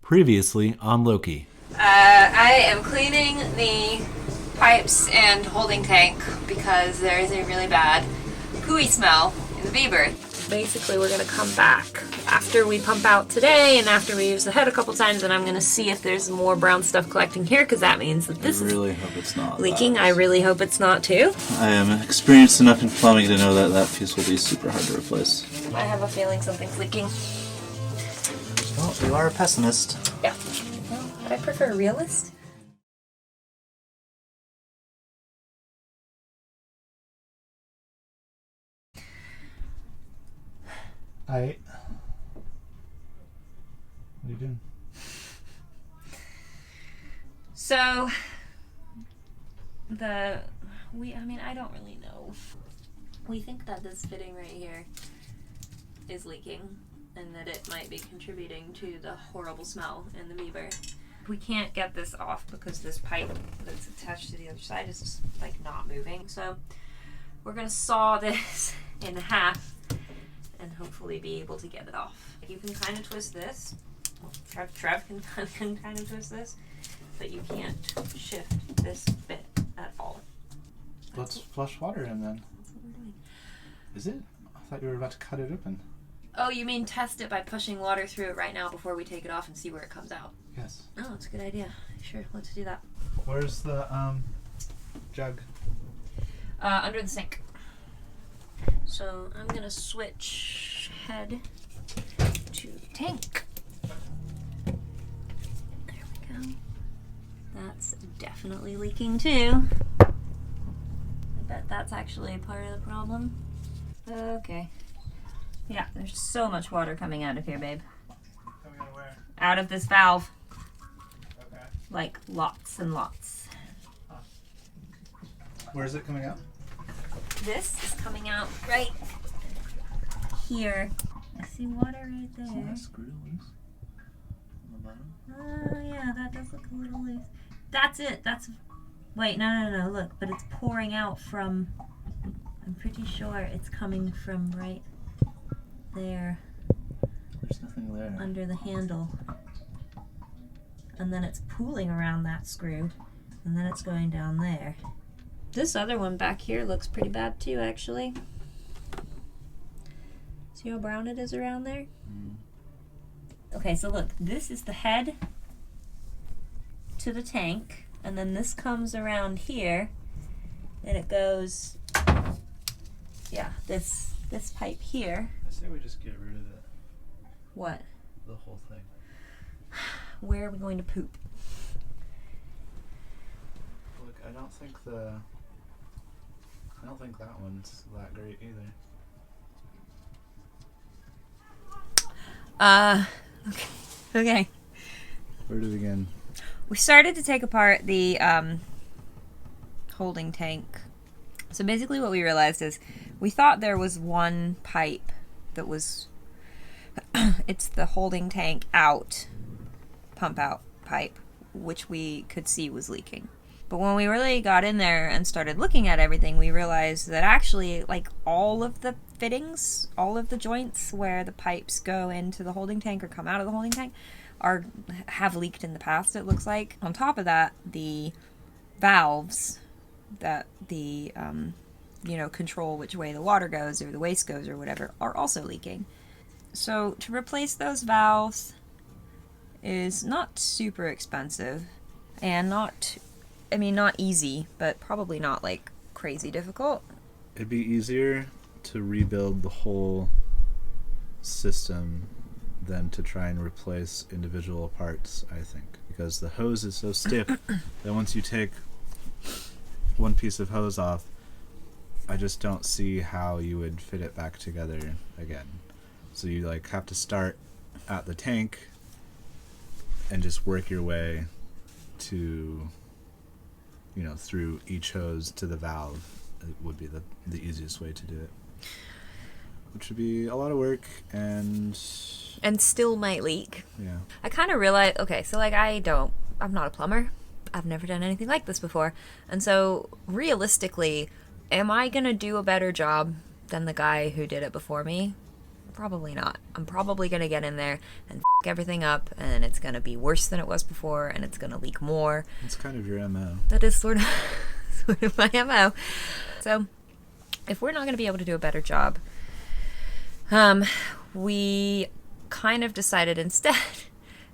Previously on Loki. I am cleaning the pipes and holding tank because there is a really bad pooey smell in the Bieber. Basically, we're going to come back after we pump out today and after we use the head a couple times, and I'm going to see if there's more brown stuff collecting here because that means that this I really hope it's not leaking. I really hope it's not too. I am experienced enough in plumbing to know that that fuse will be super hard to replace. I have a feeling something's leaking. Well, you are a pessimist. Yeah. Well, I prefer a realist. What are you doing? So, I don't really know. We think that this fitting right here is leaking and that it might be contributing to the horrible smell in the Bieber. We can't get this off because this pipe that's attached to the other side is just like not moving. So we're gonna saw this in half and hopefully be able to get it off. You can kind of twist this. Well, Trev can kind of twist this, but you can't shift this bit at all. Let's flush water in then. That's what we're doing. Is it? I thought you were about to cut it open. Oh, you mean test it by pushing water through it right now before we take it off and see where it comes out? Yes. Oh, that's a good idea. Sure, let's do that. Where's the jug? Under the sink. So I'm gonna switch head to tank. There we go. That's definitely leaking too. I bet that's actually part of the problem. Okay. Yeah, there's so much water coming out of here, babe. Coming out of where? Out of this valve. Okay. Like lots and lots. Huh. Where is it coming out? This is coming out right here. I see water right there. Isn't that screw loose on the bottom? Oh yeah, that does look a little loose. That's it. Wait, no. Look, but it's pouring out from. I'm pretty sure it's coming from right there. There's nothing there. Under the handle. And then it's pooling around that screw. And then it's going down there. This other one back here looks pretty bad too, actually. See how brown it is around there? Mm. Okay, so look, this is the head to the tank, and then this comes around here, and it goes, yeah, this pipe here. I say we just get rid of it. What? The whole thing. Where are we going to poop? Look, I don't think that one's that great either. Okay. Where to begin? We started to take apart the holding tank. So basically what we realized is we thought there was one pipe that was, it's the holding tank out, pump out pipe, which we could see was leaking. But when we really got in there and started looking at everything, we realized that actually, like, all of the fittings, all of the joints where the pipes go into the holding tank or come out of the holding tank have leaked in the past, it looks like. On top of that, the valves that control which way the water goes or the waste goes or whatever are also leaking. So to replace those valves is not super expensive and not easy, but probably not like crazy difficult. It'd be easier to rebuild the whole system than to try and replace individual parts, I think, because the hose is so stiff that once you take one piece of hose off, I just don't see how you would fit it back together again. So you like have to start at the tank and just work your way to, through each hose to the valve. It would be the easiest way to do it, which would be a lot of work and still might leak. Yeah. I kind of realized, okay, so like I'm not a plumber. I've never done anything like this before. And so realistically, am I going to do a better job than the guy who did it before me? Probably not. I'm probably going to get in there and f*** everything up, and it's going to be worse than it was before, and it's going to leak more. It's kind of your MO. That is sort of my MO. So, if we're not going to be able to do a better job, we kind of decided instead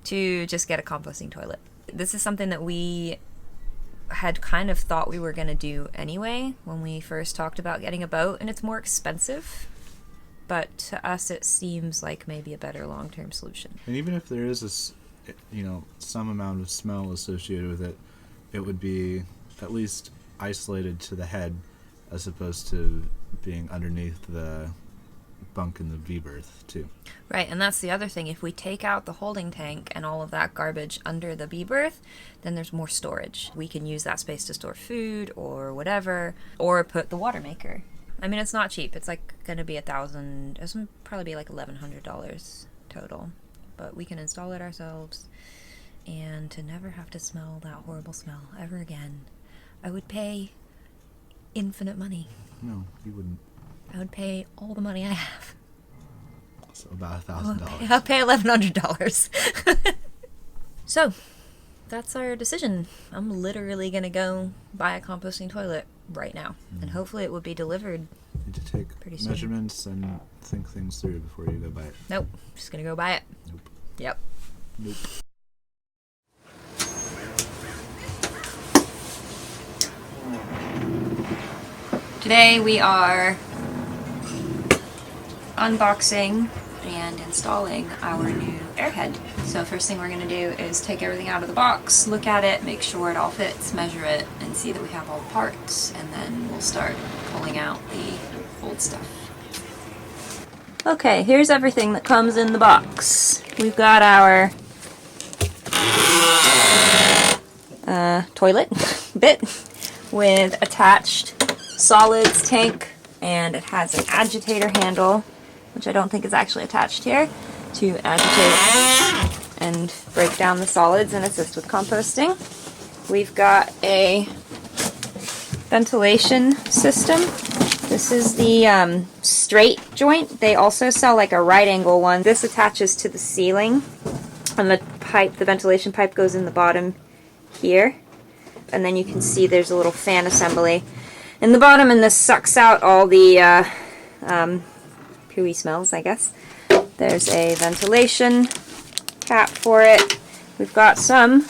to just get a composting toilet. This is something that we had kind of thought we were going to do anyway when we first talked about getting a boat, and it's more expensive. But to us, it seems like maybe a better long-term solution. And even if there is some amount of smell associated with it, it would be at least isolated to the head, as opposed to being underneath the bunk in the V-berth too. Right, and that's the other thing. If we take out the holding tank and all of that garbage under the V-berth, then there's more storage. We can use that space to store food or whatever, or put the water maker. I mean, it's not cheap. It's like going to be $1,000. It's going to probably be like $1,100 total. But we can install it ourselves. And to never have to smell that horrible smell ever again, I would pay infinite money. No, you wouldn't. I would pay all the money I have. So about $1,000. I'll pay $1,100. So, that's our decision. I'm literally going to go buy a composting toilet right now, and hopefully it will be delivered. You need to take measurements and think things through before you go buy it. Nope, just gonna go buy it. Nope. Yep. Nope. Today we are unboxing and installing our new AirHead. So first thing we're going to do is take everything out of the box, look at it, make sure it all fits, measure it, and see that we have all the parts, and then we'll start pulling out the old stuff. Okay, here's everything that comes in the box. We've got our toilet bit with attached solids tank, and it has an agitator handle, which I don't think is actually attached here, to agitate and break down the solids and assist with composting. We've got a ventilation system. This is the straight joint. They also sell like a right angle one. This attaches to the ceiling, and the pipe, the ventilation pipe, goes in the bottom here. And then you can see there's a little fan assembly in the bottom, and this sucks out all the pooey smells, I guess. There's a ventilation cap for it. We've got some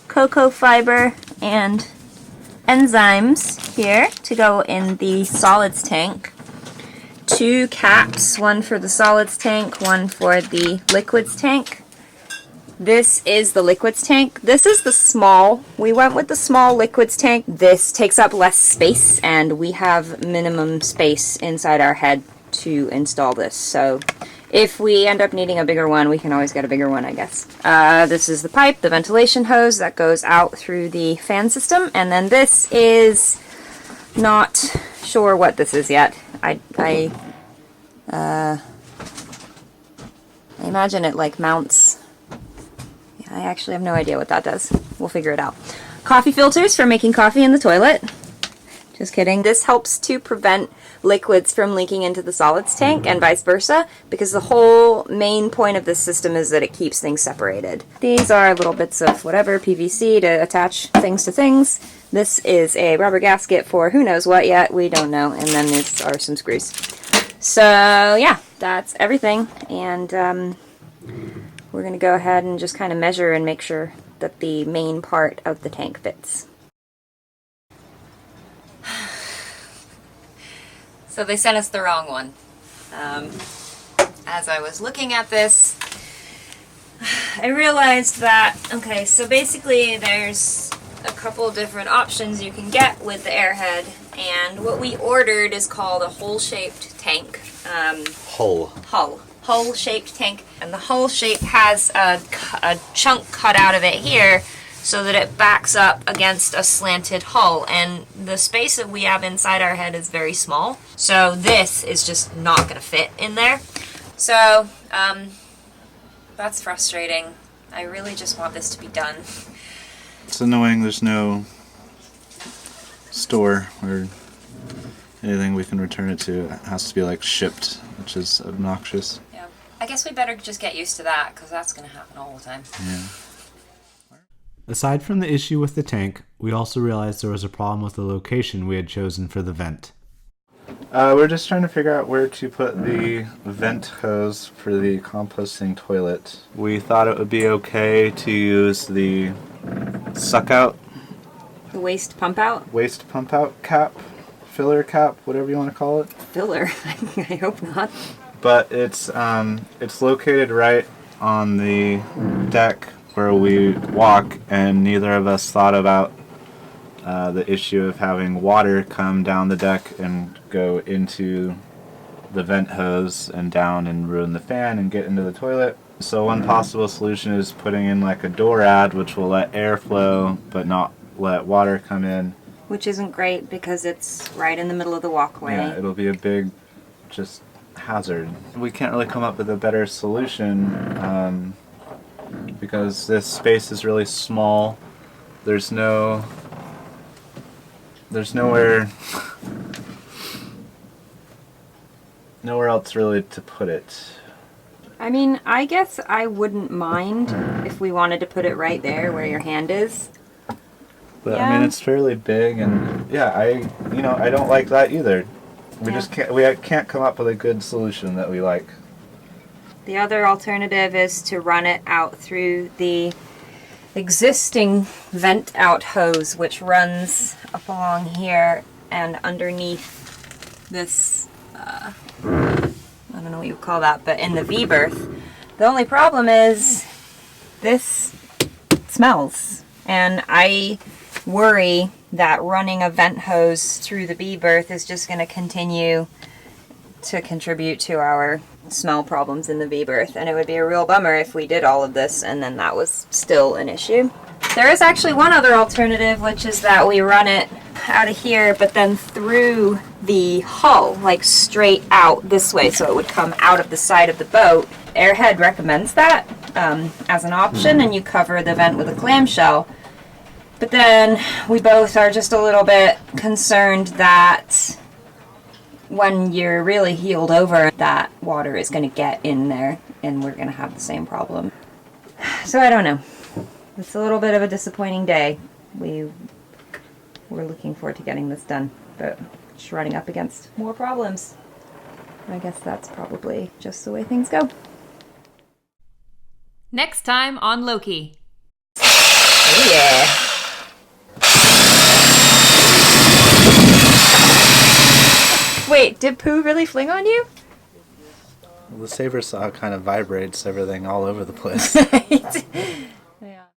cocoa fiber and enzymes here to go in the solids tank. 2 caps, one for the solids tank, one for the liquids tank. This is the liquids tank. This is the small. We went with the small liquids tank. This takes up less space, and we have minimum space inside our head to install this. So if we end up needing a bigger one, we can always get a bigger one, I guess. This is the pipe, the ventilation hose that goes out through the fan system, and then this is not sure what this is yet. I imagine it like mounts. I actually have no idea what that does. We'll figure it out. Coffee filters for making coffee in the toilet. Just kidding. This helps to prevent liquids from leaking into the solids tank and vice versa, because the whole main point of this system is that it keeps things separated. These are little bits of whatever, PVC, to attach things to things. This is a rubber gasket for who knows what yet. We don't know. And then these are some screws. So yeah, that's everything. And we're going to go ahead and just kind of measure and make sure that the main part of the tank fits. So they sent us the wrong one. As I was looking at this, I realized that, okay, so basically there's a couple different options you can get with the AirHead, and what we ordered is called a hull-shaped tank. Hull-shaped tank, and the hull shape has a chunk cut out of it here so that it backs up against a slanted hull, and the space that we have inside our head is very small, so this is just not going to fit in there. So that's frustrating. I really just want this to be done. It's annoying there's no store or anything we can return it to. It has to be like shipped, which is obnoxious. I guess we better just get used to that, because that's going to happen all the time. Yeah. Aside from the issue with the tank, we also realized there was a problem with the location we had chosen for the vent. We're just trying to figure out where to put the vent hose for the composting toilet. We thought it would be okay to use the suck out, The waste pump out? waste pump out cap, filler cap, whatever you want to call it. Filler. I hope not. But it's located right on the deck where we walk, and neither of us thought about the issue of having water come down the deck and go into the vent hose and down and ruin the fan and get into the toilet. So one possible solution is putting in like a door ad, which will let air flow but not let water come in. Which isn't great because it's right in the middle of the walkway. Yeah, it'll be a big just hazard. We can't really come up with a better solution because this space is really small. There's nowhere else really to put it. I mean, I guess I wouldn't mind if we wanted to put it right there where your hand is. But Yeah. I mean, it's fairly big, and yeah, I don't like that either. We just can't come up with a good solution that we like. The other alternative is to run it out through the existing vent out hose, which runs up along here and underneath this, I don't know what you would call that, but in the V-berth. The only problem is this smells, and I worry that running a vent hose through the V-berth is just going to continue to contribute to our smell problems in the V-berth, and it would be a real bummer if we did all of this and then that was still an issue. There is actually one other alternative, which is that we run it out of here but then through the hull, like straight out this way, so it would come out of the side of the boat. AirHead recommends that as an option, and you cover the vent with a clamshell. But then we both are just a little bit concerned that when you're really healed over, that water is going to get in there and we're going to have the same problem. So I don't know. It's a little bit of a disappointing day. We're looking forward to getting this done, but just running up against more problems. I guess that's probably just the way things go. Next time on Loki. Oh yeah. Wait, did poo really fling on you? The saber saw kind of vibrates everything all over the place. Right.